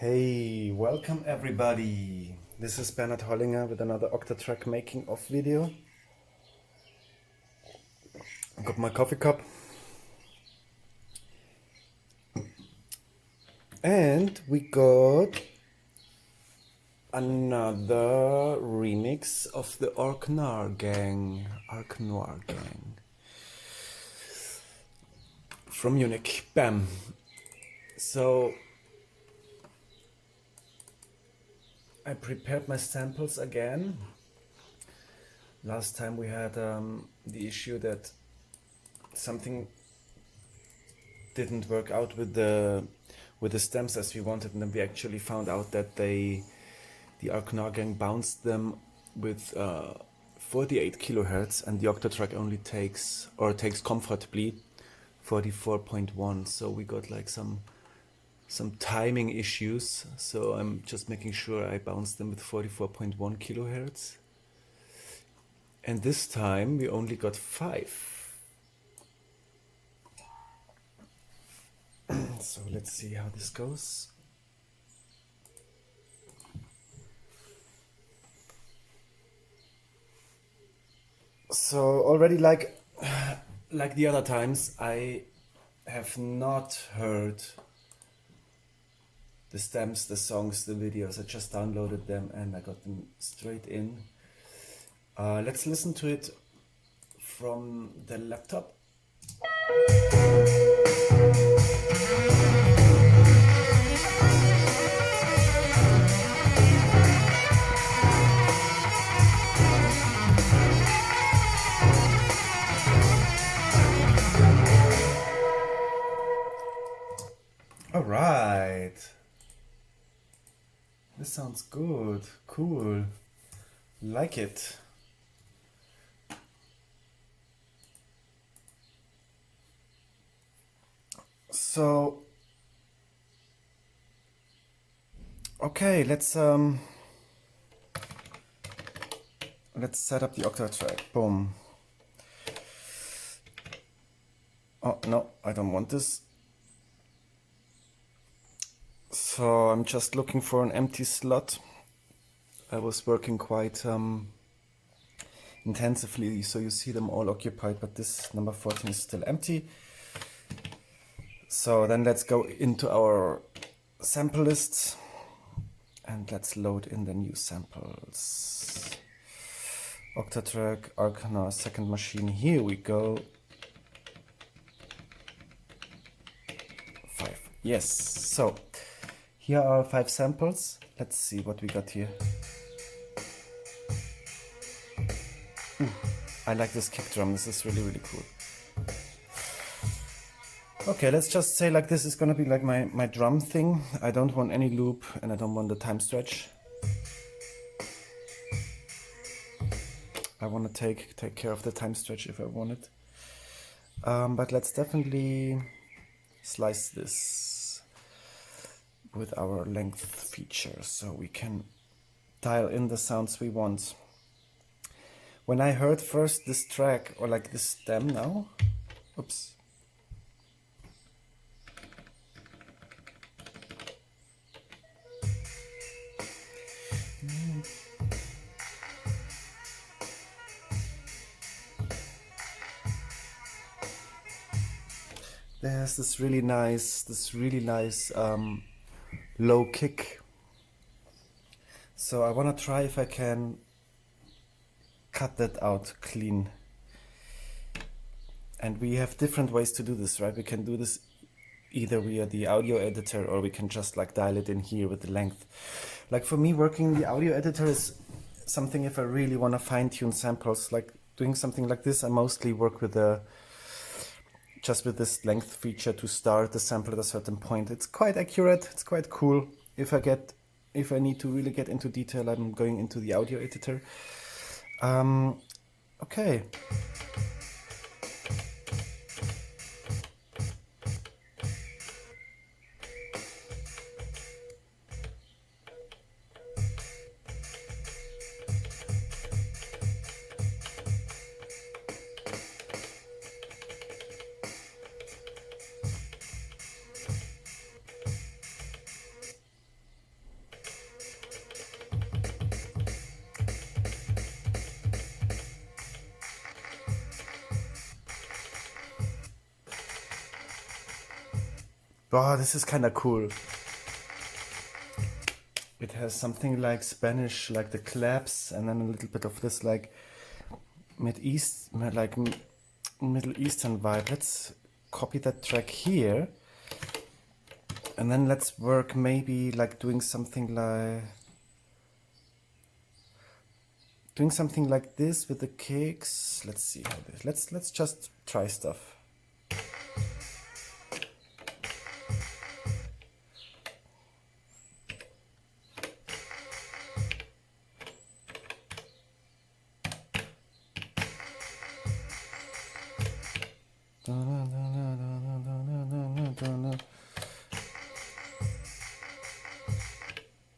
Hey, welcome everybody. This is Bernhard Hollinger with another Octatrack making of video. I got my coffee cup. And we got another remix of the Ark Noir gang. Ark Noir gang. From Munich. Bam. So I prepared my samples again. Last time we had the issue that something didn't work out with the stems as we wanted, and then we actually found out that the Ark Noir gang bounced them with 48 kilohertz, and the Octatrack only takes comfortably 44.1. So we got like some timing issues. So I'm just making sure I bounce them with 44.1 kilohertz. And this time we only got 5. So let's see how this goes. So already like the other times, I have not heard the stems, the songs, the videos. I just downloaded them and I got them straight in. Let's listen to it from the laptop. All right. This sounds good. Cool. Like it. So, okay, let's set up the Octatrack. Boom. Oh no, I don't want this. So I'm just looking for an empty slot. I was working quite intensively, so you see them all occupied, but this number 14 is still empty. So then let's go into our sample list and let's load in the new samples. Octatrack, Ark Noir, second machine. Here we go. 5. Yes. So here are 5 samples. Let's see what we got here. Ooh, I like this kick drum. This is really, really cool. Okay, let's just say like this is gonna be like my drum thing. I don't want any loop and I don't want the time stretch. I want to take care of the time stretch if I want it. But let's definitely slice this with our length feature so we can dial in the sounds we want. When I heard first this track, or like this stem now, oops. There's this really nice low kick. So I want to try if I can cut that out clean. And we have different ways to do this, right? We can do this either via the audio editor or we can just like dial it in here with the length. Like for me, working the audio editor is something if I really want to fine-tune samples, like doing something like this, I mostly work with just with this length feature to start the sample at a certain point. It's quite accurate, it's quite cool. If I need to really get into detail, I'm going into the audio editor. Okay. Oh, this is kind of cool. It has something like Spanish, like the claps, and then a little bit of this like Middle Eastern vibe. Let's copy that track here, and then let's work maybe like doing something like this with the kicks. Let's see how this. Let's just try stuff.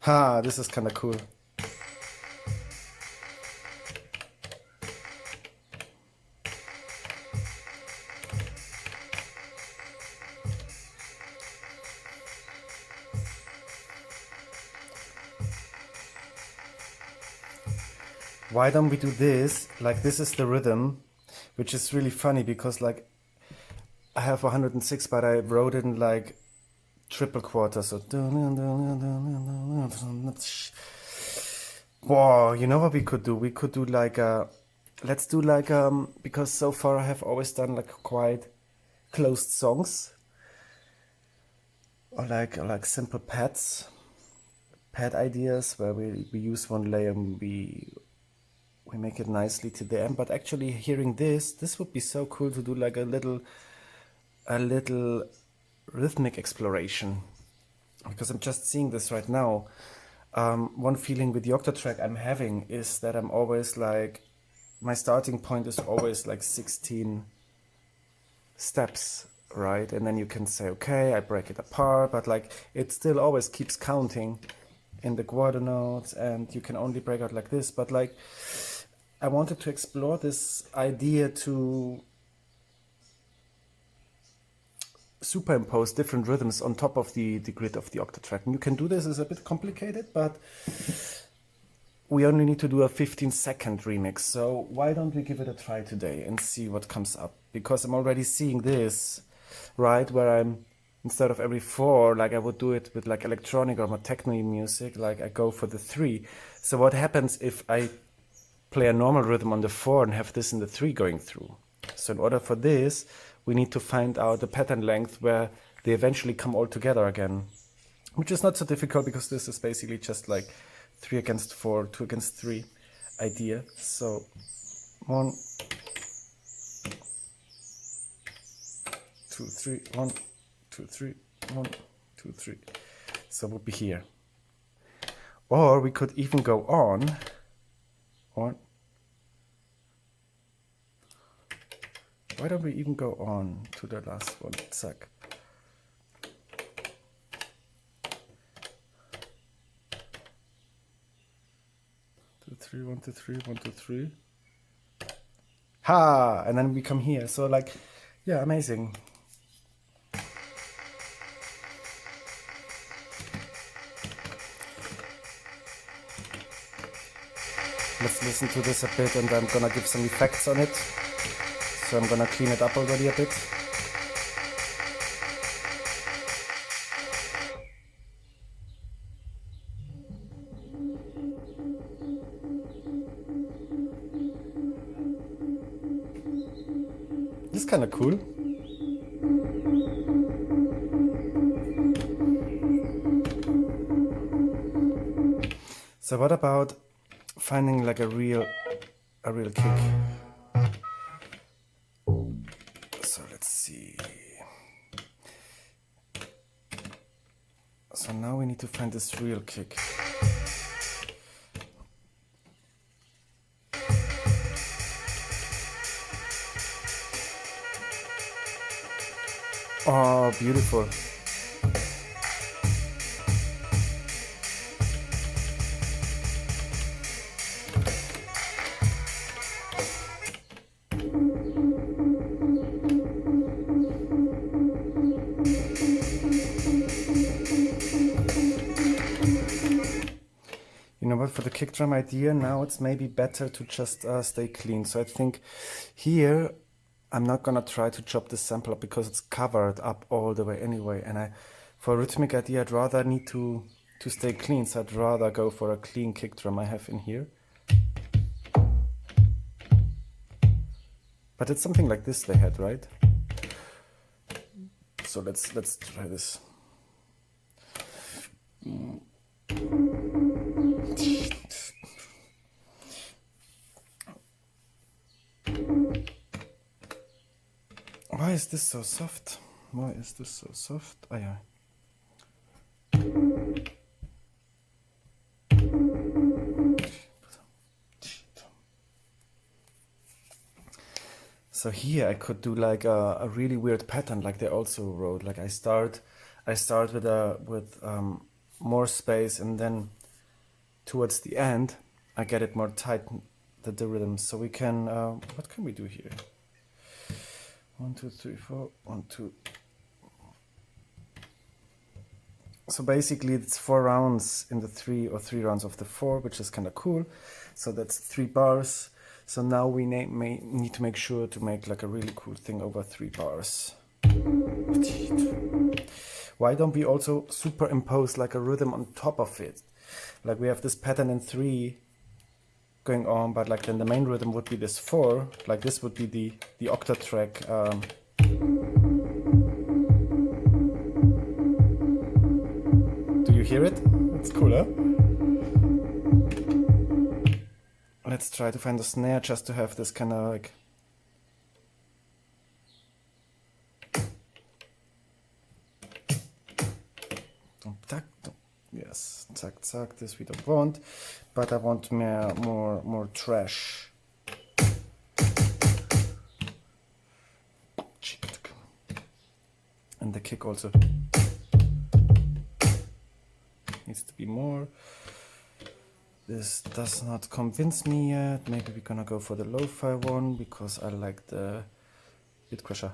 Ha, this is kind of cool. Why don't we do this? Like, this is the rhythm, which is really funny because like I have 106, but I wrote it in like triple quarter. So, whoa, you know what we could do? We could do like let's do like because so far I have always done like quite closed songs, or like simple pad ideas where we use one layer and we make it nicely to the end. But actually hearing this would be so cool to do like a little rhythmic exploration, because I'm just seeing this right now. One feeling with the Octatrack I'm having is that I'm always like, my starting point is always like 16 steps, right? And then you can say, okay, I break it apart, but like it still always keeps counting in the quarter notes, and you can only break out like this. But like, I wanted to explore this idea to superimpose different rhythms on top of the grid of the Octatrack. And you can do this, it's a bit complicated, but we only need to do a 15-second remix. So why don't we give it a try today and see what comes up? Because I'm already seeing this, right, where I'm, instead of every 4, like I would do it with like electronic or more techno music, like I go for the 3. So what happens if I play a normal rhythm on the 4 and have this in the 3 going through? So in order for this, we need to find out the pattern length where they eventually come all together again, which is not so difficult because this is basically just like 3 against 4, 2 against 3 idea. So 1, 2, 3, 1, 2, 3, 1, 2, 3. So we'll be here. Or we could even go on. Why don't we even go on to the last one? Zack. 2, 3, 1, 2, 3, 1, 2, 3. Ha! And then we come here. So like, yeah, amazing. Let's listen to this a bit, and I'm gonna give some effects on it. So I'm gonna clean it up already a bit. This is kind of cool. So what about finding like a real kick? So let's see. So now we need to find this real kick. Oh, beautiful. You know what, for the kick drum idea, now it's maybe better to just stay clean. So I think here I'm not gonna try to chop this sample up because it's covered up all the way anyway. And for rhythmic idea, I'd rather need to stay clean. So I'd rather go for a clean kick drum I have in here. But it's something like this they had, right? So let's try this. Why is this so soft? Why is this so soft? Ah, yeah. So here I could do like a really weird pattern, like they also wrote. Like I start with more space, and then towards the end I get it more tight, the rhythm. So we can what can we do here? 1 2 3 4 1 2. So basically it's 4 rounds in the 3 or 3 rounds of the 4, which is kind of cool. So that's 3 bars. So now we need to make sure to make like a really cool thing over 3 bars. Why don't we also superimpose like a rhythm on top of it? Like we have this pattern in 3 going on, but like then the main rhythm would be this 4. Like this would be the Octatrack. Do you hear it? It's cool, huh? Let's try to find a snare just to have this kind of like. Yes, zack, zack. This we don't want, but I want more trash. And the kick also needs to be more. This does not convince me yet. Maybe we're gonna go for the lo-fi one because I like the bit crusher.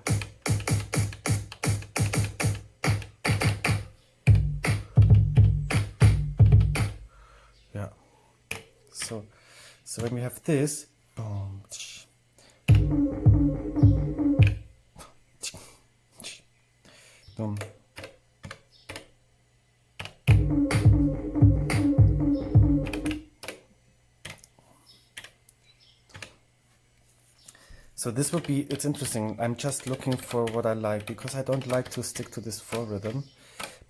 Yeah. So when we have this, boom, boom. So this would be, it's interesting. I'm just looking for what I like because I don't like to stick to this 4 rhythm.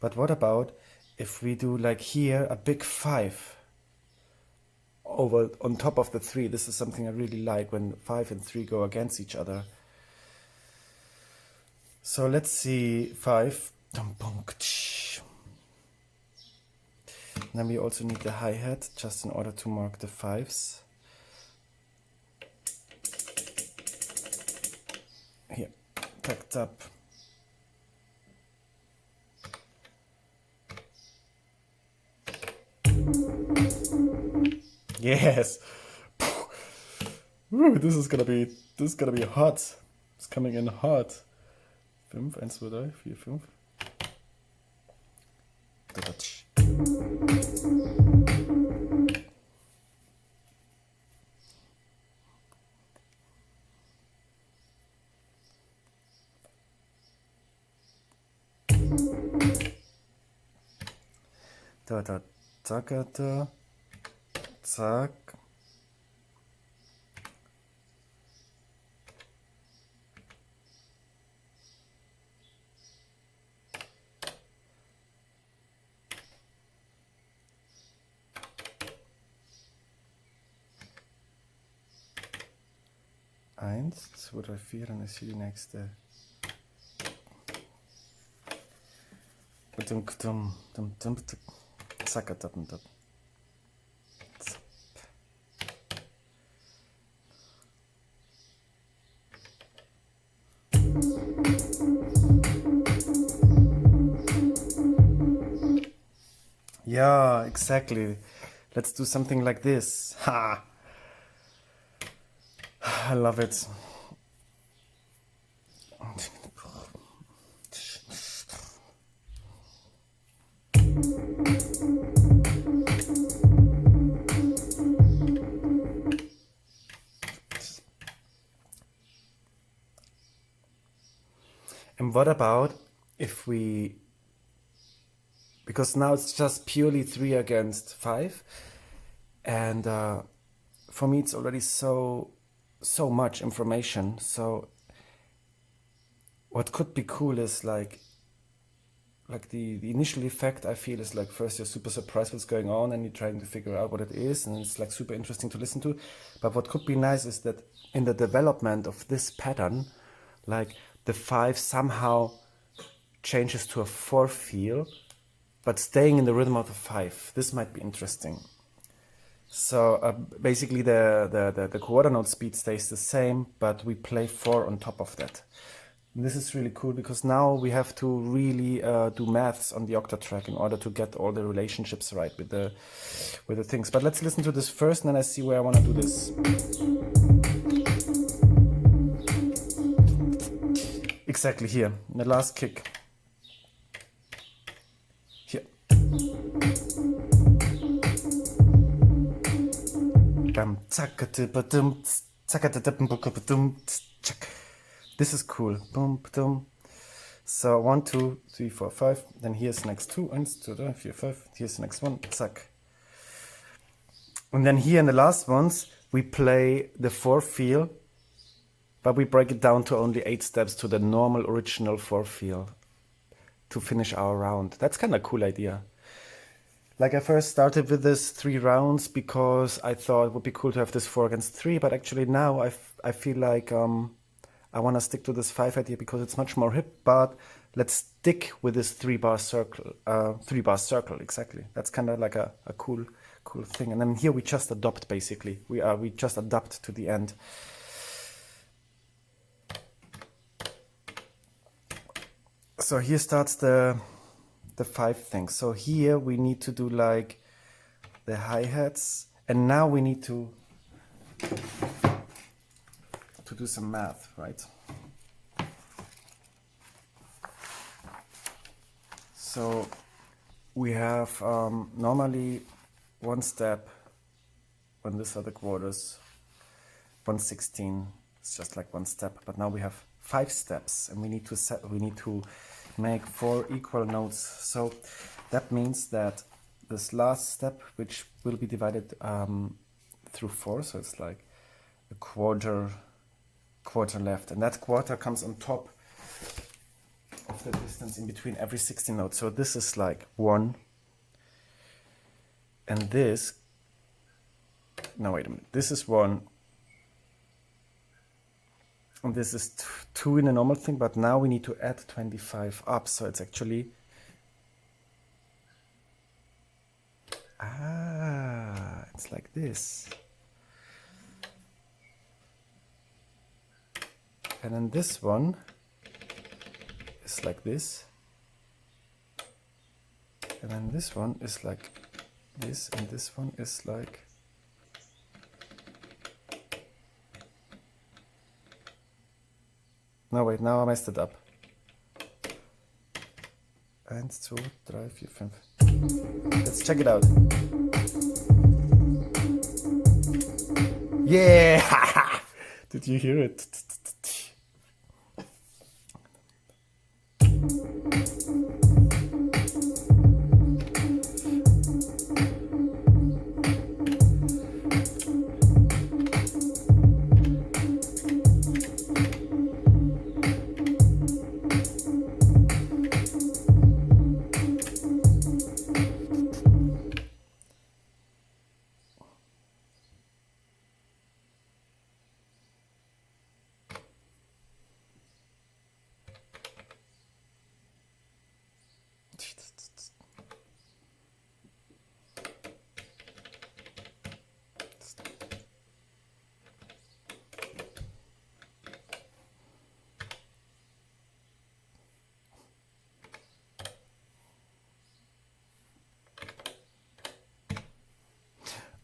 But what about if we do like here a big 5 over on top of the 3? This is something I really like when 5 and 3 go against each other. So let's see 5. Then we also need the hi-hat just in order to mark the 5s. Here, packed up. Yes. Ooh, this is gonna be hot. It's coming in hot. 5, 1, 2, 3, 4, 5. Da, da, zack, da, zack. Eins, 2, 3, 4, dann ist hier die nächste. Zack, da. Yeah, exactly. Let's do something like this. Ha! I love it. what about if we, because now it's just purely 3 against 5, and for me it's already so much information. So what could be cool is like the initial effect I feel is like, first you're super surprised what's going on and you're trying to figure out what it is, and it's like super interesting to listen to. But what could be nice is that in the development of this pattern, like the 5 somehow changes to a 4 feel, but staying in the rhythm of the 5. This might be interesting. So basically the quarter note speed stays the same, but we play 4 on top of that. And this is really cool because now we have to really do maths on the Octatrack in order to get all the relationships right with the things. But let's listen to this first, and then I see where I want to do this. Exactly here, in the last kick. Here. This is cool. Boom, boom. So 1, 2, 3, 4, 5. Then here's the next 2. 1, 2, 3, 4, 5. Here's the next one. Zack. And then here in the last ones, we play the 4 feel, but we break it down to only 8 steps to the normal original 4 feel to finish our round. That's kind of a cool idea. Like I first started with this 3 rounds because I thought it would be cool to have this 4 against 3, but actually now I feel like I want to stick to this 5 idea because it's much more hip, but let's stick with this 3-bar circle. 3-bar circle, exactly. That's kind of like a cool thing. And then here we just adopt, basically. We just adapt to the end. So here starts the 5 thing. So here we need to do like the hi-hats, and now we need to do some math, right? So we have normally 1 step when these are the quarters, 1/16. It's just like 1 step, but now we have 5 steps, and we need to make 4 equal notes. So that means that this last step, which will be divided through 4, so it's like a quarter left, and that quarter comes on top of the distance in between every 16 notes. So this is like 1, and this, no, wait a minute, this is 1, and this is 2 in a normal thing, but now we need to add 25 up, so it's actually, it's like this. And then this one is like this, and then this one is like this, and this one is like, no wait, now I messed it up. 1, 2, 3, 4, 5. Let's check it out. Yeah! Did you hear it?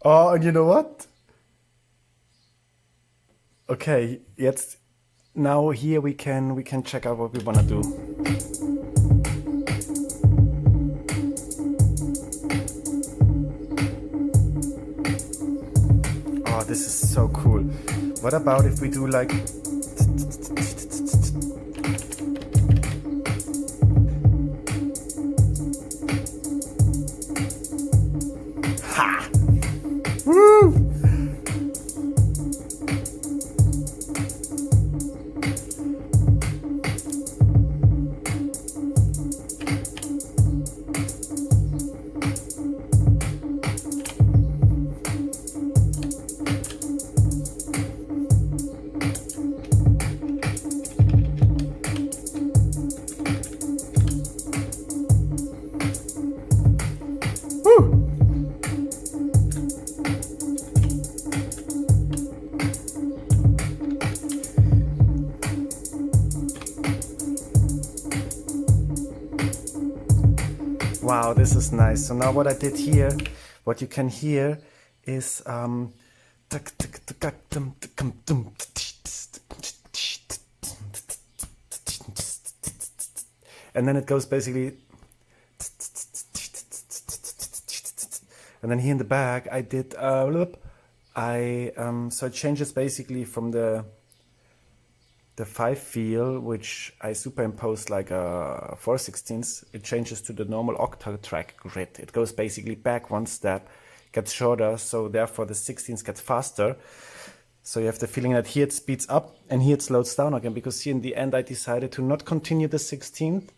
Oh, and you know what? Okay, now here we can check out what we want to do. Oh, this is so cool. What about if we do like Wow, this is nice. So now what I did here, what you can hear is and then it goes basically, and then here in the back I did so it changes basically from the 5 feel, which I superimposed like a 4/16, it changes to the normal Octatrack grid. It goes basically back one step, gets shorter, so therefore the 16ths get faster. So you have the feeling that here it speeds up and here it slows down again, because here in the end I decided to not continue the 16th,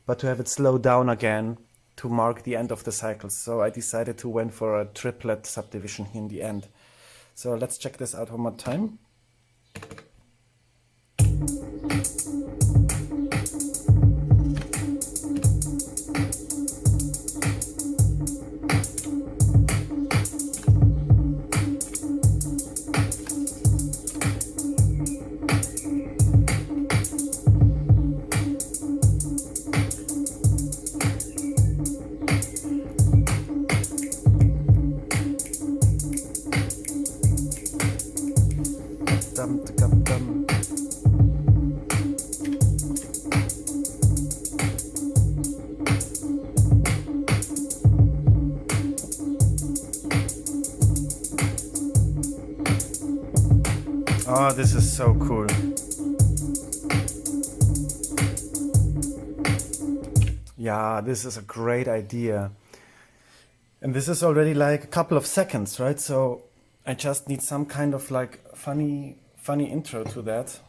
but to have it slow down again to mark the end of the cycle. So I decided to went for a triplet subdivision here in the end. So let's check this out one more time. Oh, this is so cool. Yeah, this is a great idea. And this is already like a couple of seconds, right? So I just need some kind of like funny intro to that.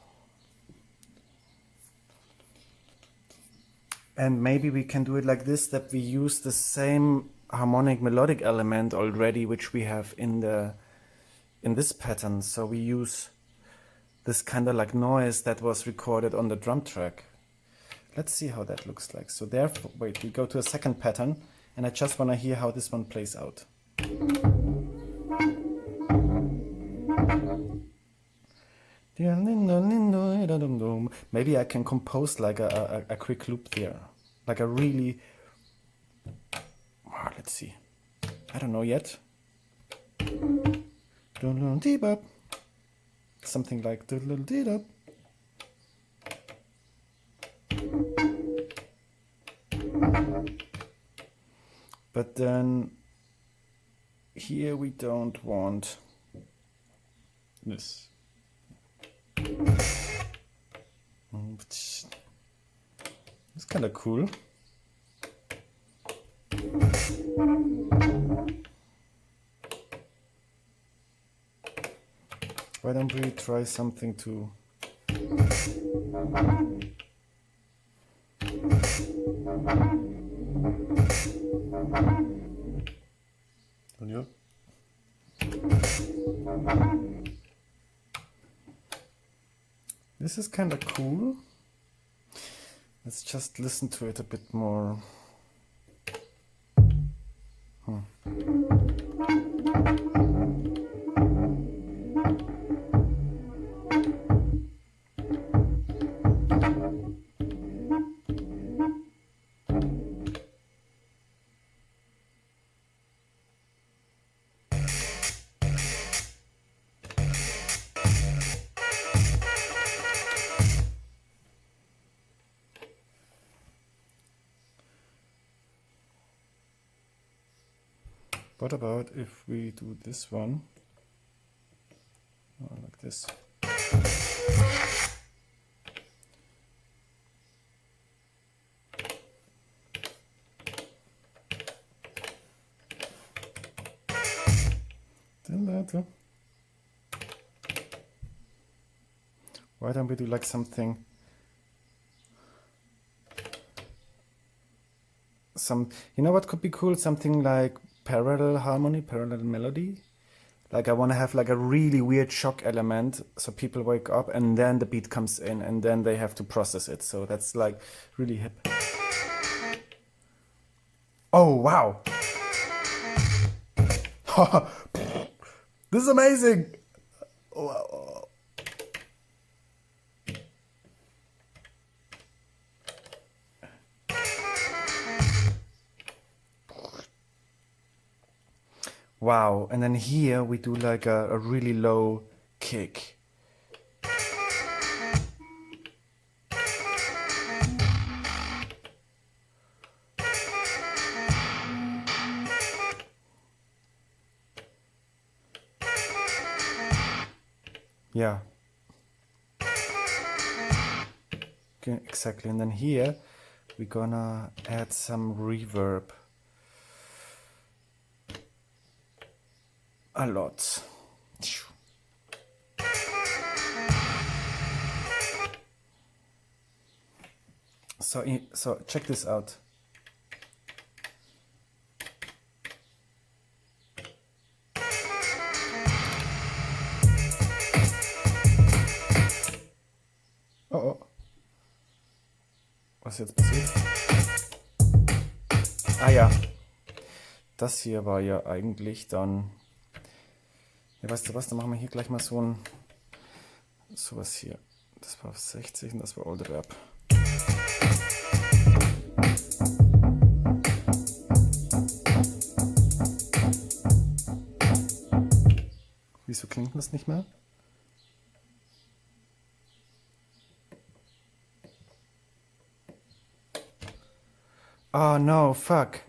And maybe we can do it like this, that we use the same harmonic melodic element already, which we have in this pattern. So we use this kind of like noise that was recorded on the drum track. Let's see how that looks like. So therefore, wait, we go to a second pattern, and I just want to hear how this one plays out. Maybe I can compose like a quick loop there, like a really, let's see, I don't know yet. Something like but then here we don't want this. It's kind of cool. Why don't we try something to This is kind of cool. Let's just listen to it a bit more. What about if we do this one? Oh, like this. Why don't we do like something? You know what could be cool? Something like parallel harmony, parallel melody. Like I want to have like a really weird shock element, so people wake up and then the beat comes in and then they have to process it. So that's like really hip. Oh, wow. This is amazing. Wow. Wow. And then here we do like a really low kick. Yeah. Okay, exactly. And then here we're gonna add some reverb. A lot. So check this out. Oh. Was jetzt passiert? Ah ja. Das hier war ja eigentlich dann... Ja, weißt du was, dann machen wir hier gleich mal sowas hier. Das war auf 60 und das war Old Rap. Wieso klingt das nicht mehr? Oh no, fuck.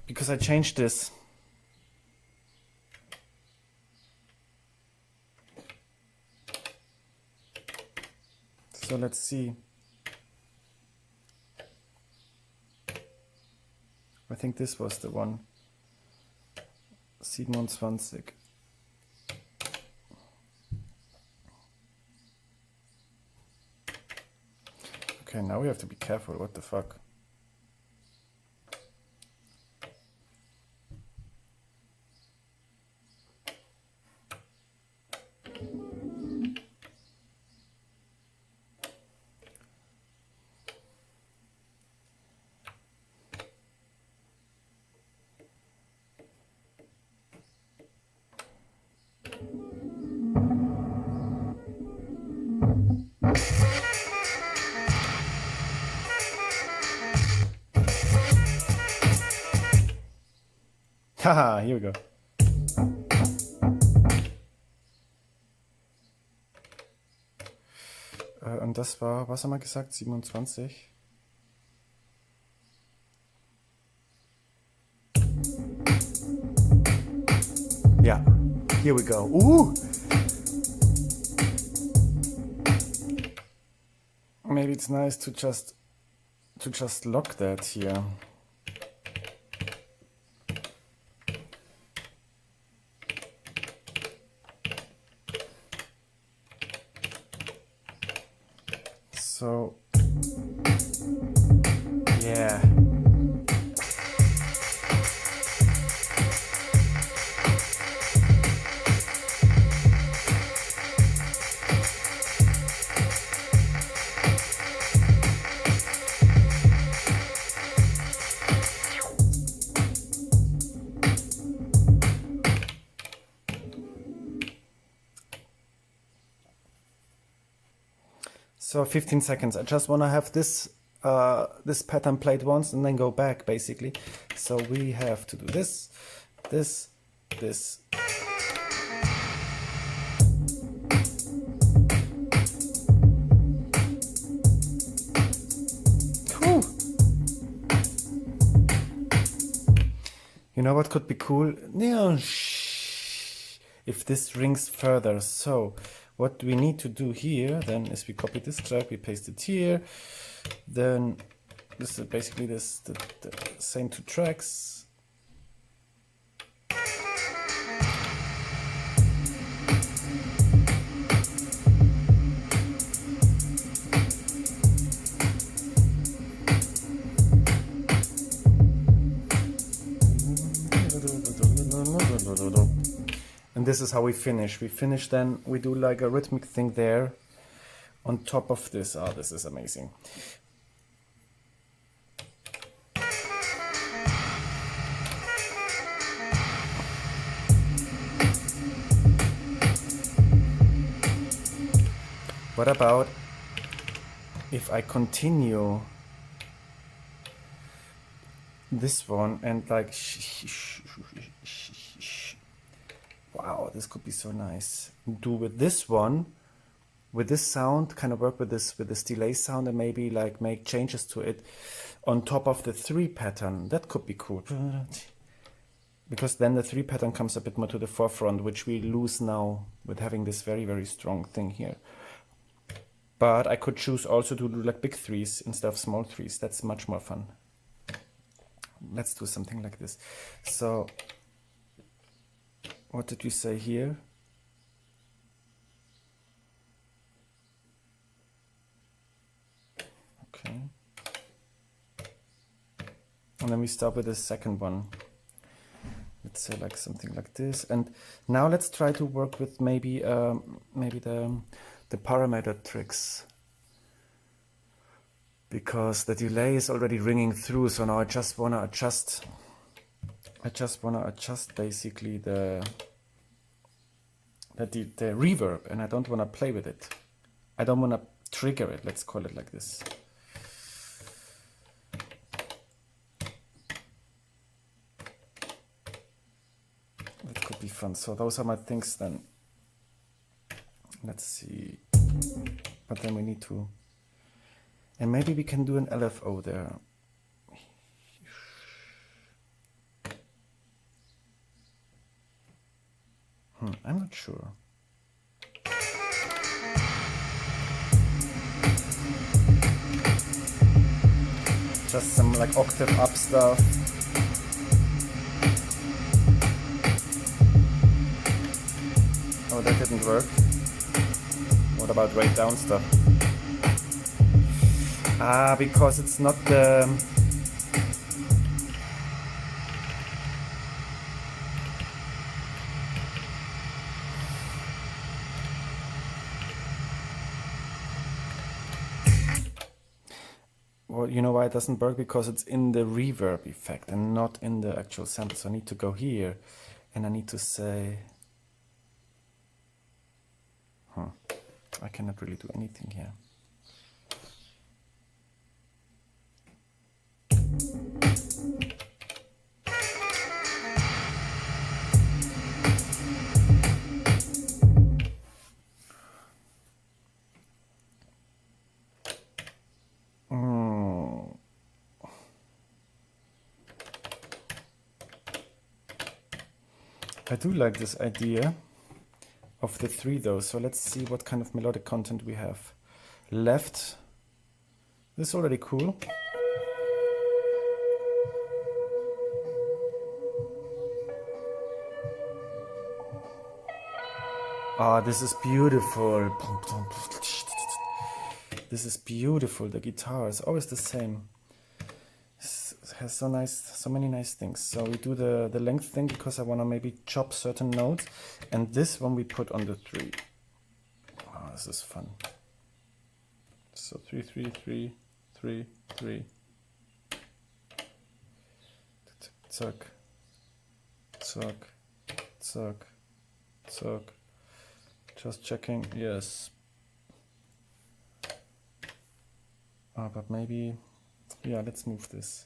Because I changed this. So let's see. I think this was the one. 27. Okay, now we have to be careful. What the fuck? Haha, here we go. Und das war, was haben wir gesagt, 27? Yeah, here we go. Ooh! Maybe it's nice to just lock that here. So, yeah. So 15 seconds. I just want to have this this pattern played once and then go back, basically. So we have to do this, this, this. Whew. You know what could be cool? If this rings further. So what we need to do here then is we copy this track, we paste it here, then this is basically the same two tracks. And this is how we finish. We finish, then we do like a rhythmic thing there on top of this. Oh, this is amazing. What about if I continue this one and like wow, this could be so nice. Do with this one, with this sound, kind of work with this delay sound and maybe like make changes to it on top of the 3 pattern. That could be cool. Because then the 3 pattern comes a bit more to the forefront, which we lose now with having this very, very strong thing here. But I could choose also to do like big 3s instead of small 3s. That's much more fun. Let's do something like this. So, what did you say here? Okay. And then we start with the second one. Let's say like something like this. And now let's try to work with maybe the parameter tricks. Because the delay is already ringing through, so now I just wanna adjust basically the reverb, and I don't wanna play with it. I don't wanna trigger it, let's call it like this. That could be fun. So those are my things then. Let's see. But then we need to, and maybe we can do an LFO there. I'm not sure. Just some like octave up stuff. Oh, that didn't work. What about right down stuff? Ah, because it's not the... Well, you know why it doesn't work? Because it's in the reverb effect and not in the actual sample. So I need to go here and I need to say... I cannot really do anything here. I do like this idea of the 3 though, so let's see what kind of melodic content we have left. This is already cool. Ah, this is beautiful. This is beautiful. The guitar is always the same. It has so many nice things. So we do the length thing because I want to maybe chop certain notes, and this one we put on the 3. Oh, this is fun. So 3 3 3 3 3. Zuck, zuck, zuck, zuck. Just checking. Yes. But maybe, yeah. Let's move this.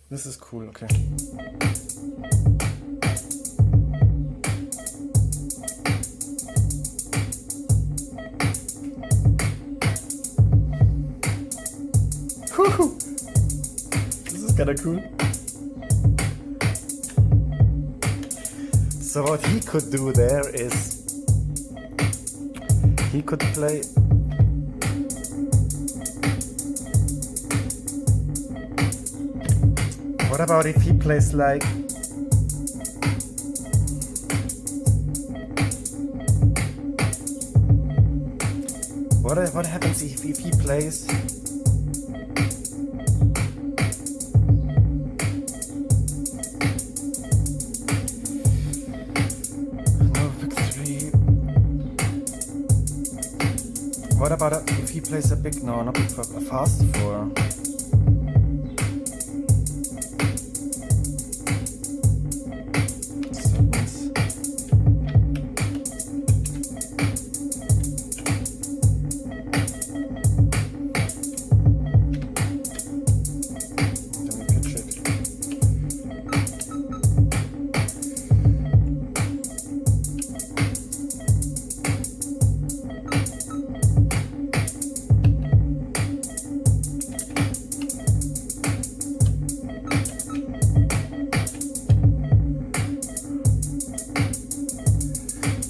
This is cool, okay. Woohoo! This is kinda cool. So what he could do there is he could play what about if he plays like What happens if he plays? No pick 3. What about if he plays a big, no, not big 4, a fast 4?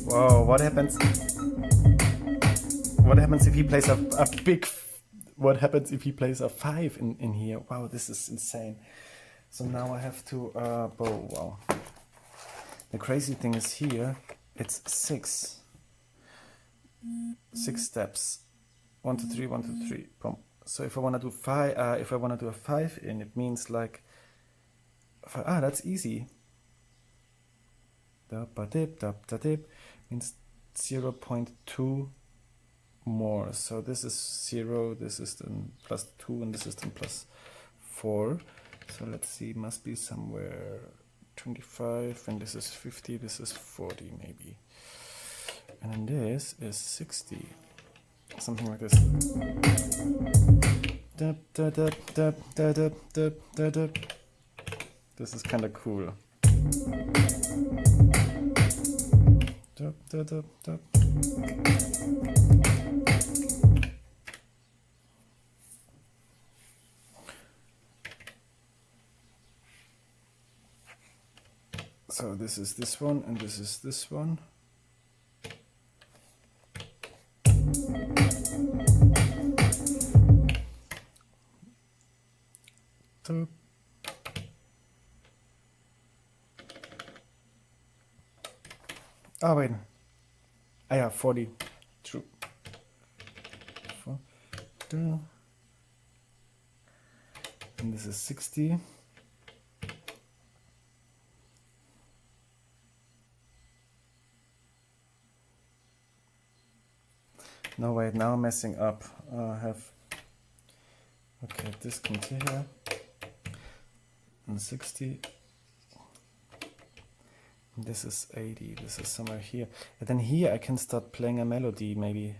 Whoa, what happens? What happens if he plays a big? What happens if he plays a 5 in here? Wow, this is insane. So now I have to bow. Wow. The crazy thing is here, it's 6 steps. 1, 2, 3, 1, 2, 3. Boom. So if I want to do 5, if I want to do a 5 in, it means like, that's easy. Dip, means 0.2 more. So this is 0, this is then plus 2, and this is then plus 4. So let's see, must be somewhere 25, and this is 50, this is 40 maybe. And then this is 60. Something like this. This is kind of cool. So this is this one, and this is this one. Oh wait, I have 40. True. 4, 2. And this is 60. No wait, now I'm messing up. I have, okay, this comes here, and 60. And this is 80, this is somewhere here. And then here I can start playing a melody maybe.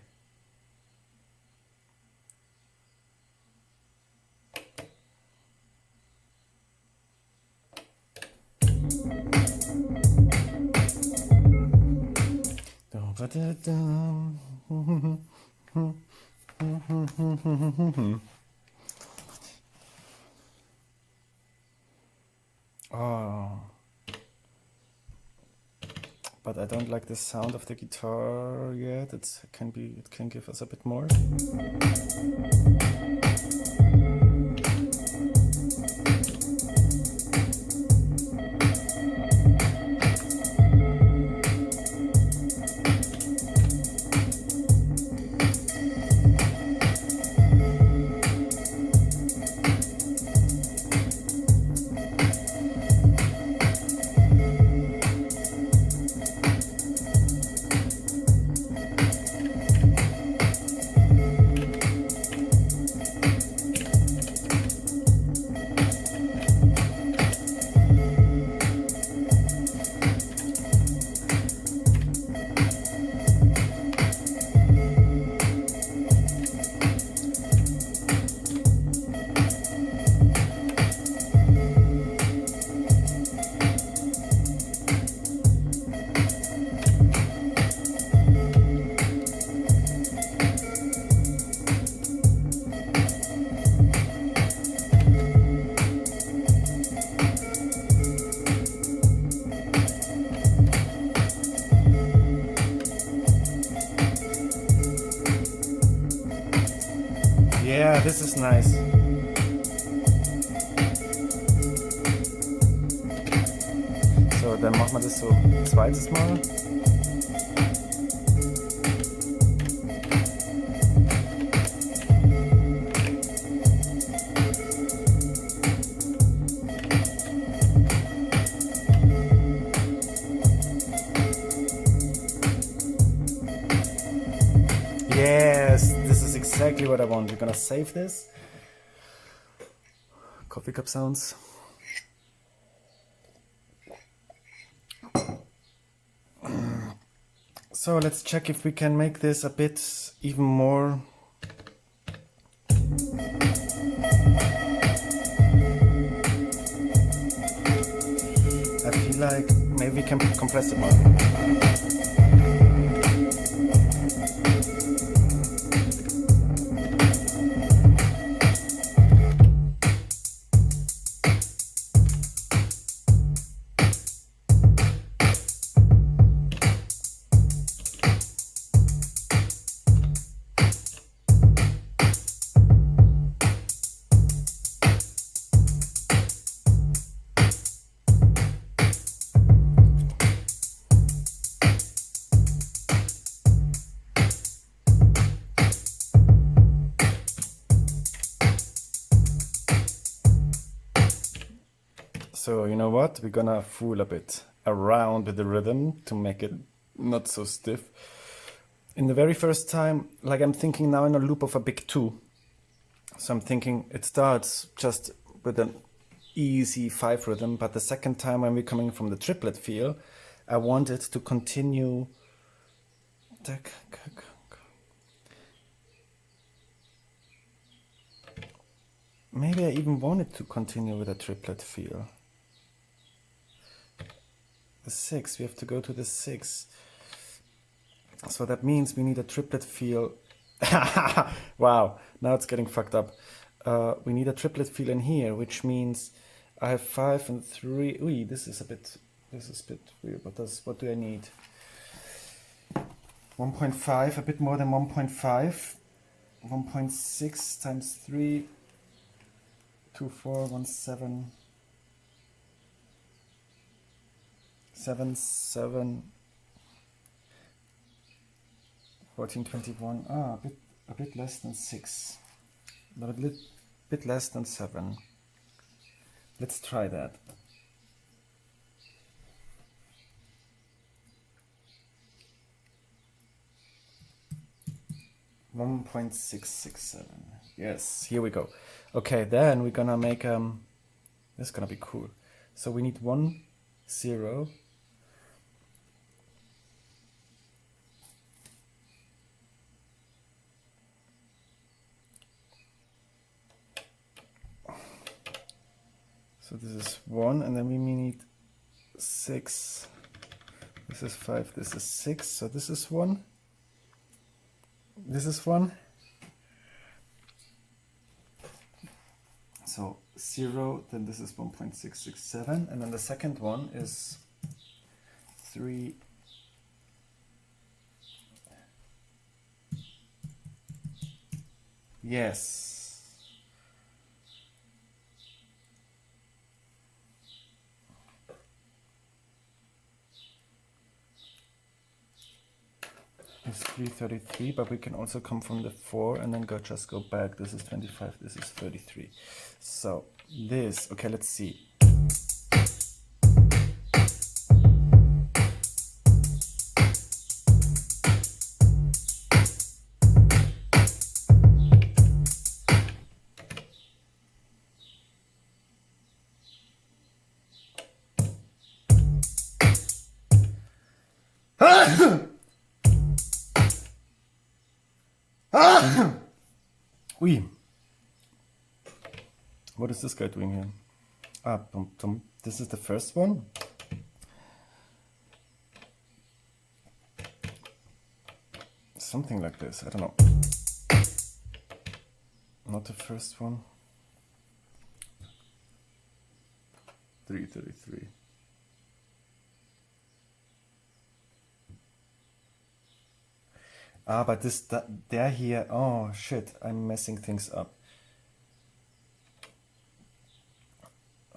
Oh. But I don't like the sound of the guitar yet. It can give us a bit more. Yeah, this is nice. So, dann machen wir das so ein zweites Mal. exactly what I want. We're gonna save this. Coffee cup sounds. So let's check if we can make this a bit even more. I feel like maybe we can compress it more. So you know what? We're gonna fool a bit around with the rhythm to make it not so stiff. In the very first time, like I'm thinking now in a loop of a big 2. So I'm thinking it starts just with an easy 5 rhythm, but the second time when we're coming from the triplet feel, I want it to continue. Maybe I even want it to continue with a triplet feel. The 6, we have to go to the 6. So that means we need a triplet feel. Wow, now it's getting fucked up. We need a triplet feel in here, which means I have 5 and 3. Ooh, this is a bit weird. What do I need? 1.5, a bit more than 1.5. 1.6 times 3. 2, 4, 1, 7. 7, 7. 14, 21. Ah, a bit less than 6. But a bit less than 7. Let's try that. .667. Yes, here we go. Okay, then we're gonna make this is gonna be cool. So we need 1, 0. So this is 1, and then we need 6. This is 5, this is 6, so this is 1. This is 1. So 0, then this is 1.667, and then the second one is 3. Yes. It's 333, but we can also come from the 4 and then just go back. This is 25, this is 33. So this, okay, let's see. Ui. What is this guy doing here? Ah, this is the first one. Something like this, I don't know. Not the first one. 333. Ah, but they're here. Oh shit, I'm messing things up.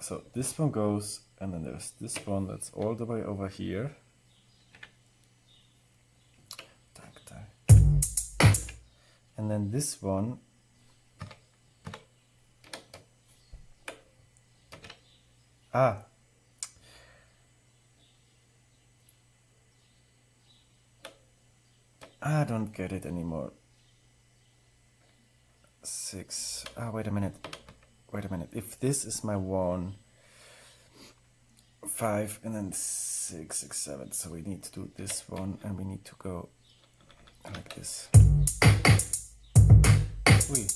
So this one goes, and then there's this one that's all the way over here. And then this one. Ah. I don't get it anymore. 6. Wait a minute. If this is my 1, 5, and then 6, 6, 7. So we need to do this one, and we need to go like this. Wait.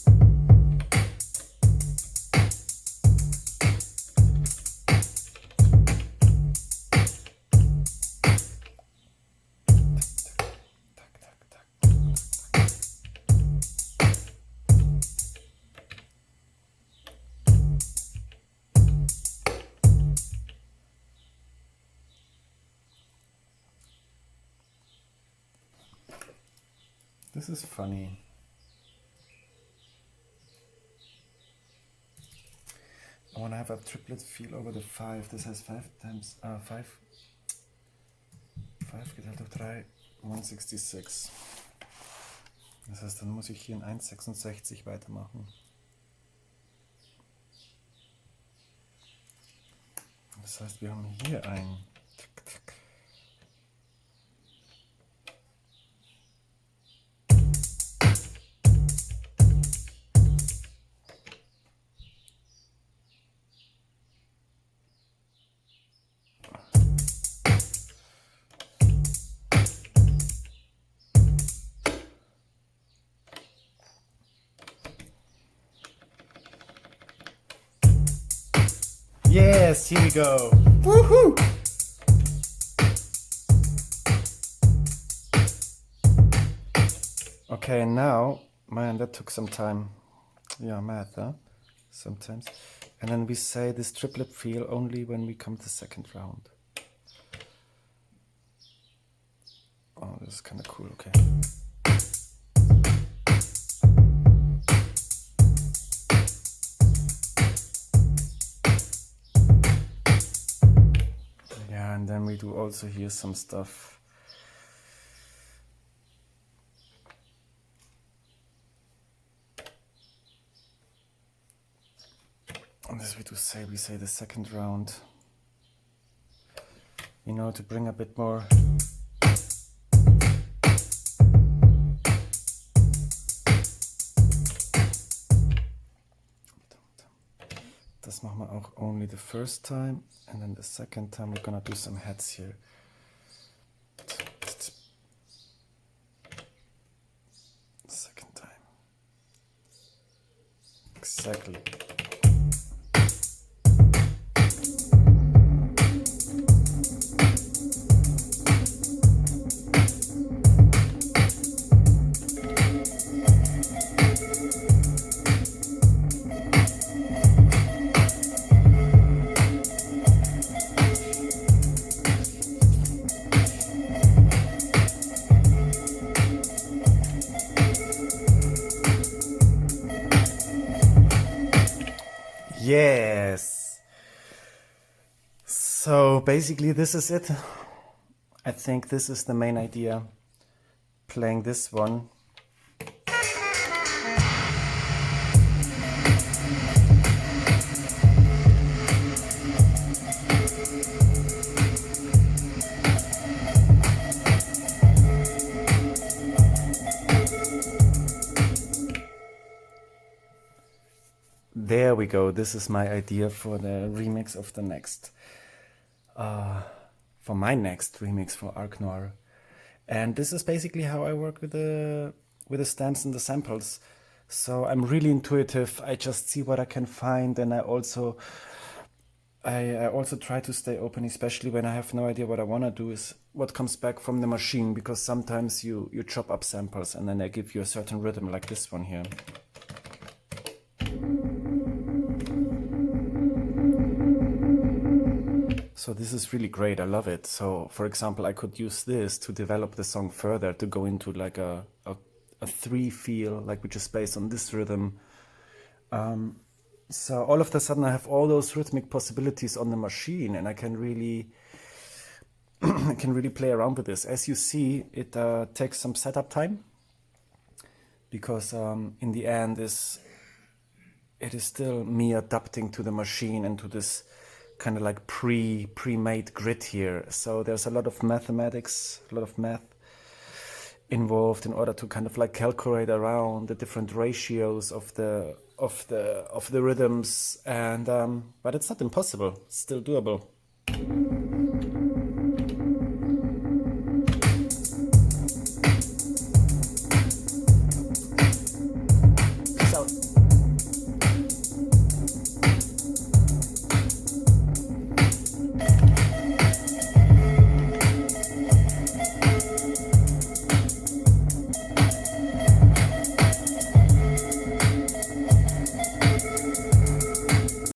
This is funny. I want to have a triplet feel over the 5. Das heißt 5 times 5 geteilt durch 3, 166. Das heißt, dann muss ich hier in 1,66 weitermachen. Das heißt, wir haben hier ein Tick, Tick. Yes, here we go. Woohoo! Okay, now, man, that took some time. Yeah, math, huh? Sometimes. And then we say this triplet feel only when we come to the second round. Oh, this is kind of cool, okay. And then we do also here some stuff. And this we say the second round, you know, to bring a bit more. Das machen wir auch only the first time, and then the second time we're gonna do some heads here. Second time. Exactly. Yes. So basically this is it. I think this is the main idea. Playing this one. There we go. This is my idea for the remix of the next, for my next remix for Ark Noir. And this is basically how I work with the stems and the samples. So I'm really intuitive. I just see what I can find, and I also try to stay open, especially when I have no idea what I want to do, is what comes back from the machine, because sometimes you chop up samples and then they give you a certain rhythm, like this one here. So this is really great. I love it. So for example, I could use this to develop the song further, to go into like a 3 feel, like which is based on this rhythm. So all of a sudden I have all those rhythmic possibilities on the machine, and I can really play around with this. As you see, it takes some setup time, because in the end it is still me adapting to the machine and to this kind of like pre-made grid here. So there's a lot of mathematics, a lot of math involved in order to kind of like calculate around the different ratios of the rhythms, and but it's not impossible. It's still doable.